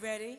Ready?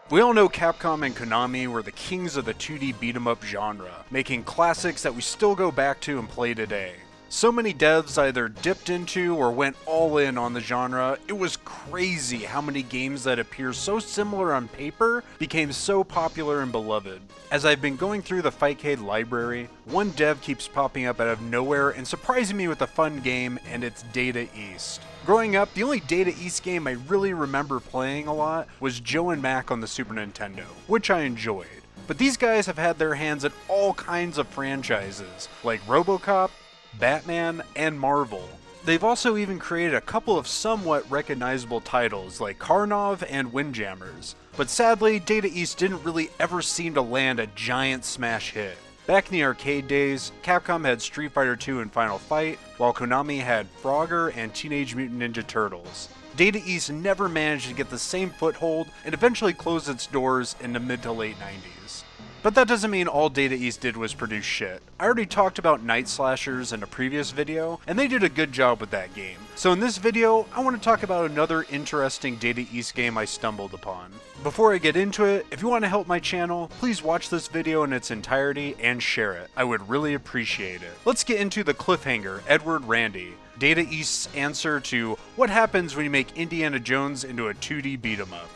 We all know Capcom and Konami were the kings of the 2D beat-em-up genre, making classics that we still go back to and play today. So many devs either dipped into or went all in on the genre, it was crazy how many games that appear so similar on paper became so popular and beloved. As I've been going through the Fightcade library, one dev keeps popping up out of nowhere and surprising me with a fun game, and it's Data East. Growing up, the only Data East game I really remember playing a lot was Joe and Mac on the Super Nintendo, which I enjoyed. But these guys have had their hands at all kinds of franchises, like RoboCop, Batman, and Marvel. They've also even created a couple of somewhat recognizable titles like Karnov and Windjammers. But sadly, Data East didn't really ever seem to land a giant smash hit. Back in the arcade days, Capcom had Street Fighter II and Final Fight, while Konami had Frogger and Teenage Mutant Ninja Turtles. Data East never managed to get the same foothold and eventually closed its doors in the mid to late 90s. But that doesn't mean all Data East did was produce shit. I already talked about Night Slashers in a previous video, and they did a good job with that game. So in this video, I want to talk about another interesting Data East game I stumbled upon. Before I get into it, if you want to help my channel, please watch this video in its entirety and share it. I would really appreciate it. Let's get into the cliffhanger, Edward Randy. Data East's answer to what happens when you make Indiana Jones into a 2D beat-em-up.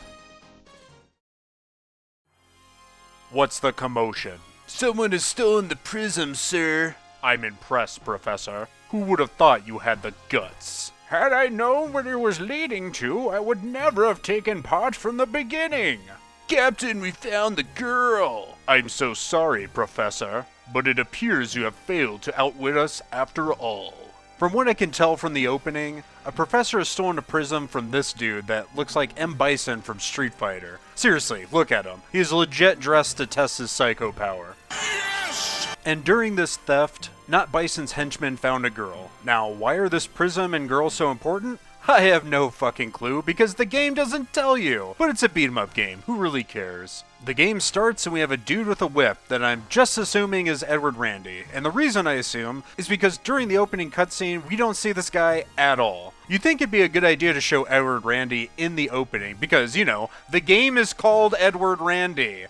What's the commotion? Someone is stolen the prism, sir. I'm impressed, Professor. Who would have thought you had the guts? Had I known what it was leading to, I would never have taken part from the beginning. Captain, we found the girl. I'm so sorry, Professor, but it appears you have failed to outwit us after all. From what I can tell from the opening, a professor has stolen a prism from this dude that looks like M. Bison from Street Fighter. Seriously, look at him. He is legit dressed to test his psycho power. Yes! And during this theft, Not Bison's henchmen found a girl. Now, why are this prism and girl so important? I have no fucking clue, because the game doesn't tell you. But it's a beat-em-up game, who really cares? The game starts and we have a dude with a whip that I'm just assuming is Edward Randy. And the reason I assume is because during the opening cutscene, we don't see this guy at all. You'd think it'd be a good idea to show Edward Randy in the opening, because, you know, the game is called Edward Randy.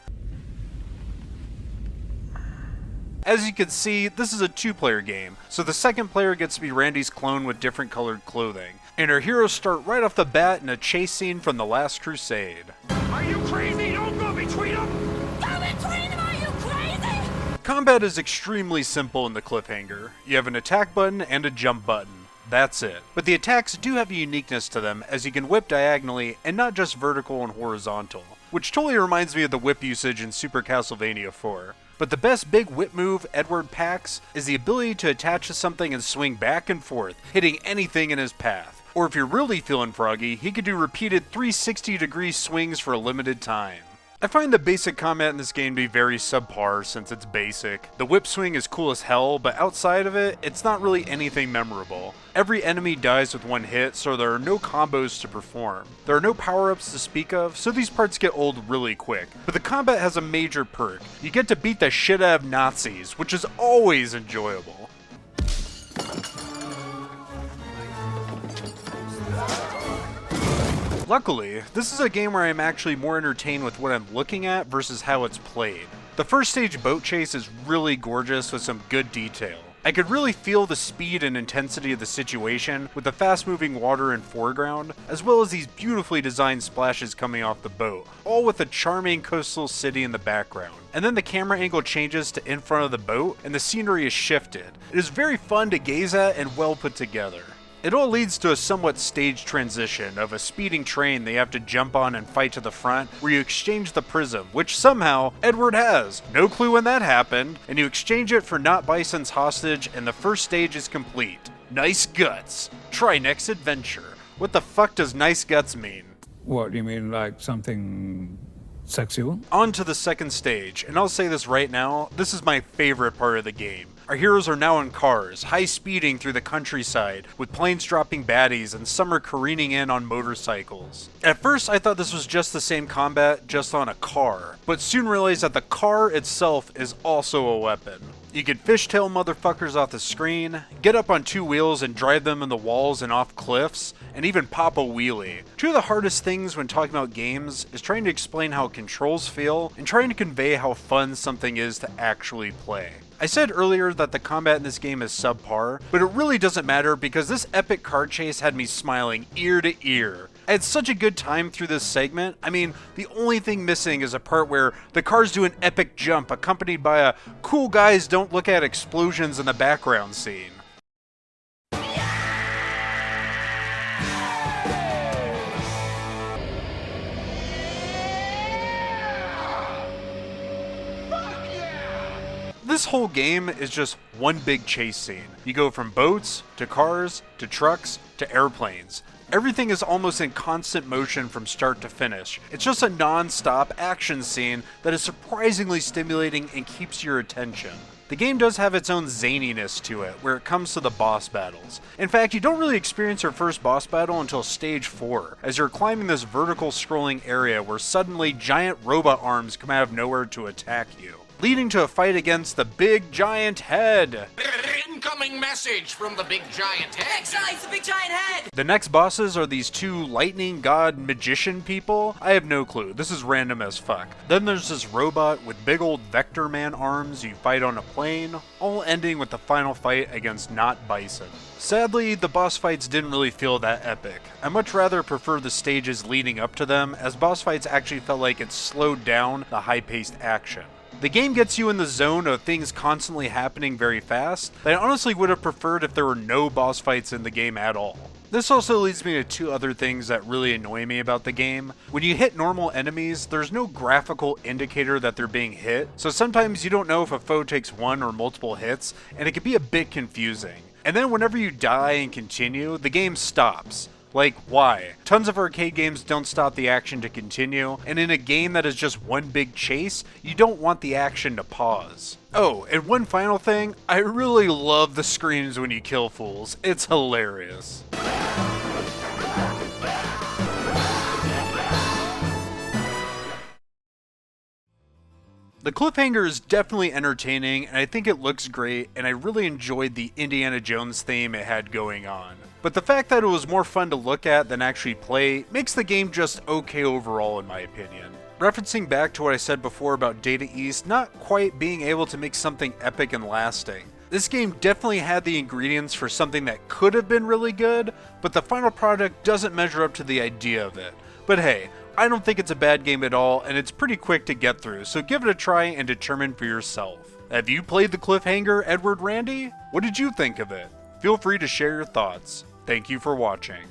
As you can see, this is a two-player game, so the second player gets to be Randy's clone with different colored clothing. And our heroes start right off the bat in a chase scene from The Last Crusade. Are you crazy? Don't go between them! Go between them, are you crazy? Combat is extremely simple in the Cliffhanger. You have an attack button and a jump button. That's it. But the attacks do have a uniqueness to them, as you can whip diagonally and not just vertical and horizontal, which totally reminds me of the whip usage in Super Castlevania 4. But the best big whip move Edward packs is the ability to attach to something and swing back and forth, hitting anything in his path. Or if you're really feeling froggy, he could do repeated 360-degree swings for a limited time. I find the basic combat in this game to be very subpar since it's basic. The whip swing is cool as hell, but outside of it, it's not really anything memorable. Every enemy dies with one hit, so there are no combos to perform. There are no power-ups to speak of, so these parts get old really quick. But the combat has a major perk. You get to beat the shit out of Nazis, which is always enjoyable. Luckily, this is a game where I'm actually more entertained with what I'm looking at versus how it's played. The first stage boat chase is really gorgeous with some good detail. I could really feel the speed and intensity of the situation with the fast-moving water in foreground, as well as these beautifully designed splashes coming off the boat, all with a charming coastal city in the background. And then the camera angle changes to in front of the boat, and the scenery is shifted. It is very fun to gaze at and well put together. It all leads to a somewhat staged transition of a speeding train they have to jump on and fight to the front, where you exchange the prism, which somehow Edward has. No clue when that happened, and you exchange it for Not Bison's hostage, and the first stage is complete. Nice guts. Try next adventure. What the fuck does nice guts mean? What, you mean like something Sexual. On to the second stage, and I'll say this right now, this is my favorite part of the game. Our heroes are now in cars, high speeding through the countryside, with planes dropping baddies and some are careening in on motorcycles. At first I thought this was just the same combat, just on a car, but soon realized that the car itself is also a weapon. You can fishtail motherfuckers off the screen, get up on two wheels and drive them in the walls and off cliffs, and even pop a wheelie. Two of the hardest things when talking about games is trying to explain how controls feel and trying to convey how fun something is to actually play. I said earlier that the combat in this game is subpar, but it really doesn't matter because this epic car chase had me smiling ear to ear. I had such a good time through this segment. I mean, the only thing missing is a part where the cars do an epic jump accompanied by a cool guys don't look at explosions in the background scene. This whole game is just one big chase scene. You go from boats, to cars, to trucks, to airplanes. Everything is almost in constant motion from start to finish. It's just a non-stop action scene that is surprisingly stimulating and keeps your attention. The game does have its own zaniness to it, where it comes to the boss battles. In fact, you don't really experience your first boss battle until stage 4, as you're climbing this vertical scrolling area where suddenly giant robot arms come out of nowhere to attack you, leading to a fight against the big giant head. Incoming message from the big giant head. Thanks, guys, the big giant head! The next bosses are these two lightning god magician people. I have no clue. This is random as fuck. Then there's this robot with big old Vector Man arms you fight on a plane, all ending with the final fight against Not Bison. Sadly, the boss fights didn't really feel that epic. I much rather prefer the stages leading up to them, as boss fights actually felt like it slowed down the high-paced action. The game gets you in the zone of things constantly happening very fast that I honestly would have preferred if there were no boss fights in the game at all. This also leads me to two other things that really annoy me about the game. When you hit normal enemies, there's no graphical indicator that they're being hit, so sometimes you don't know if a foe takes one or multiple hits, and it can be a bit confusing. And then whenever you die and continue, the game stops. Like, why? Tons of arcade games don't stop the action to continue, and in a game that is just one big chase, you don't want the action to pause. Oh, and one final thing, I really love the screams when you kill fools. It's hilarious. The Cliffhanger is definitely entertaining, and I think it looks great, and I really enjoyed the Indiana Jones theme it had going on. But the fact that it was more fun to look at than actually play makes the game just okay overall in my opinion. Referencing back to what I said before about Data East not quite being able to make something epic and lasting, this game definitely had the ingredients for something that could have been really good, but the final product doesn't measure up to the idea of it. But hey, I don't think it's a bad game at all, and it's pretty quick to get through, so give it a try and determine for yourself. Have you played the Cliffhanger, Edward Randy? What did you think of it? Feel free to share your thoughts. Thank you for watching.